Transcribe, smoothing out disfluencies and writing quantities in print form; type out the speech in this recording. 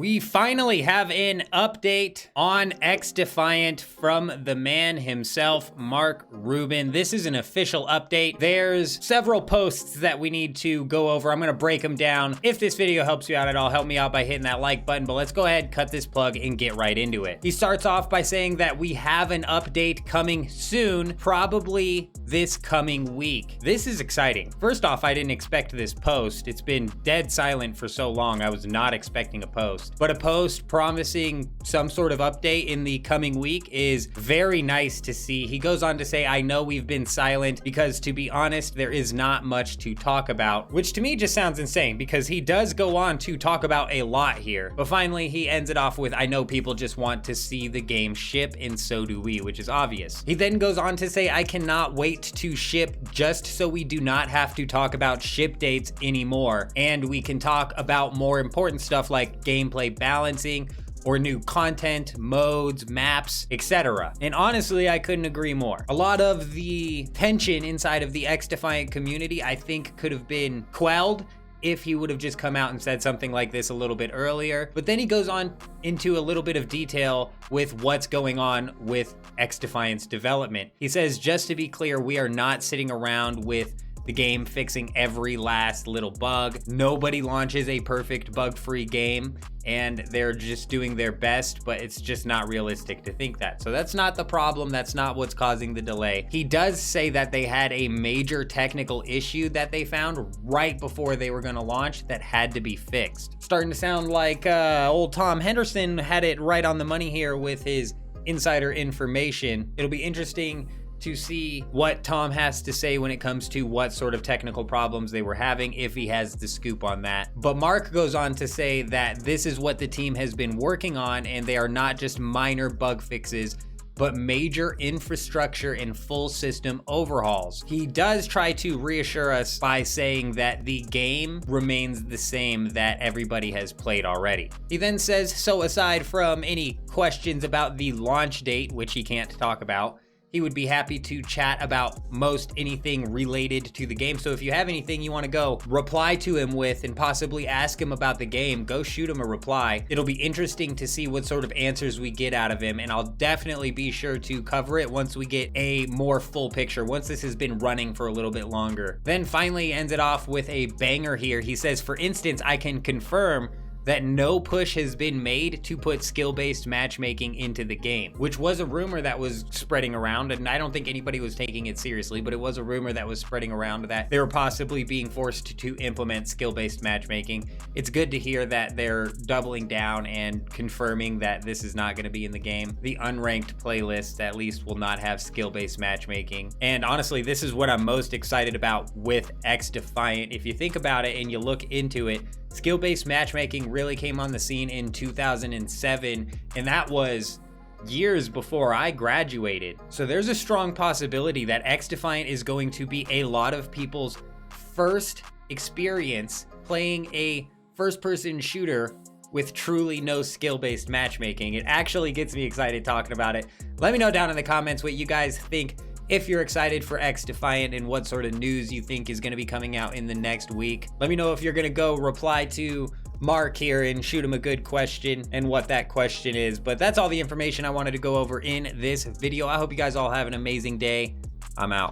We finally have an update on XDefiant from the man himself, Mark Rubin. This is an official update. There's several posts that we need to go over. I'm gonna break them down. If this video helps you out at all, help me out by hitting that like button, but let's go ahead, cut this plug, and get right into it. He starts off by saying that we have an update coming soon, probably this coming week. This is exciting. First off, I didn't expect this post. It's been dead silent for so long. I was not expecting a post. But a post promising some sort of update in the coming week is very nice to see. He goes on to say, I know we've been silent because, to be honest, there is not much to talk about, which to me just sounds insane because he does go on to talk about a lot here. But finally, he ends it off with, I know people just want to see the game ship, and so do we, which is obvious. He then goes on to say, I cannot wait to ship just so we do not have to talk about ship dates anymore, and we can talk about more important stuff like gameplay balancing or new content, modes, maps, etc. And honestly, I couldn't agree more. A lot of the tension inside of the XDefiant community, I think, could have been quelled if he would have just come out and said something like this a little bit earlier. But then he goes on into a little bit of detail with what's going on with XDefiant's development. He says, just to be clear, we are not sitting around with the game fixing every last little bug. Nobody launches a perfect bug-free game, and they're just doing their best, but it's just not realistic to think that. So that's not the problem. That's not what's causing the delay. He does say that they had a major technical issue that they found right before they were gonna launch that had to be fixed. Starting to sound like old Tom Henderson had it right on the money here with his insider information. It'll be interesting to see what Tom has to say when it comes to what sort of technical problems they were having, if he has the scoop on that. But Mark goes on to say that this is what the team has been working on, and they are not just minor bug fixes, but major infrastructure and full system overhauls. He does try to reassure us by saying that the game remains the same that everybody has played already. He then says, so aside from any questions about the launch date, which he can't talk about, he would be happy to chat about most anything related to the game. So if you have anything you want to go reply to him with and possibly ask him about the game, go shoot him a reply. It'll be interesting to see what sort of answers we get out of him, and I'll definitely be sure to cover it once we get a more full picture, once this has been running for a little bit longer. Then finally ends it off with a banger here. He says, for instance, I can confirm that no push has been made to put skill-based matchmaking into the game, which was a rumor that was spreading around, and I don't think anybody was taking it seriously, but it was a rumor that was spreading around that they were possibly being forced to implement skill-based matchmaking. It's good to hear that they're doubling down and confirming that this is not going to be in the game. The unranked playlists at least will not have skill-based matchmaking. And honestly, this is what I'm most excited about with XDefiant. If you think about it and you look into it, skill-based matchmaking really came on the scene in 2007, and that was years before I graduated. So there's a strong possibility that XDefiant is going to be a lot of people's first experience playing a first-person shooter with truly no skill-based matchmaking. It actually gets me excited talking about it. Let me know down in the comments what you guys think, if you're excited for XDefiant and what sort of news you think is going to be coming out in the next week. Let me know if you're going to go reply to Mark here and shoot him a good question and what that question is. But that's all the information I wanted to go over in this video. I hope you guys all have an amazing day. I'm out.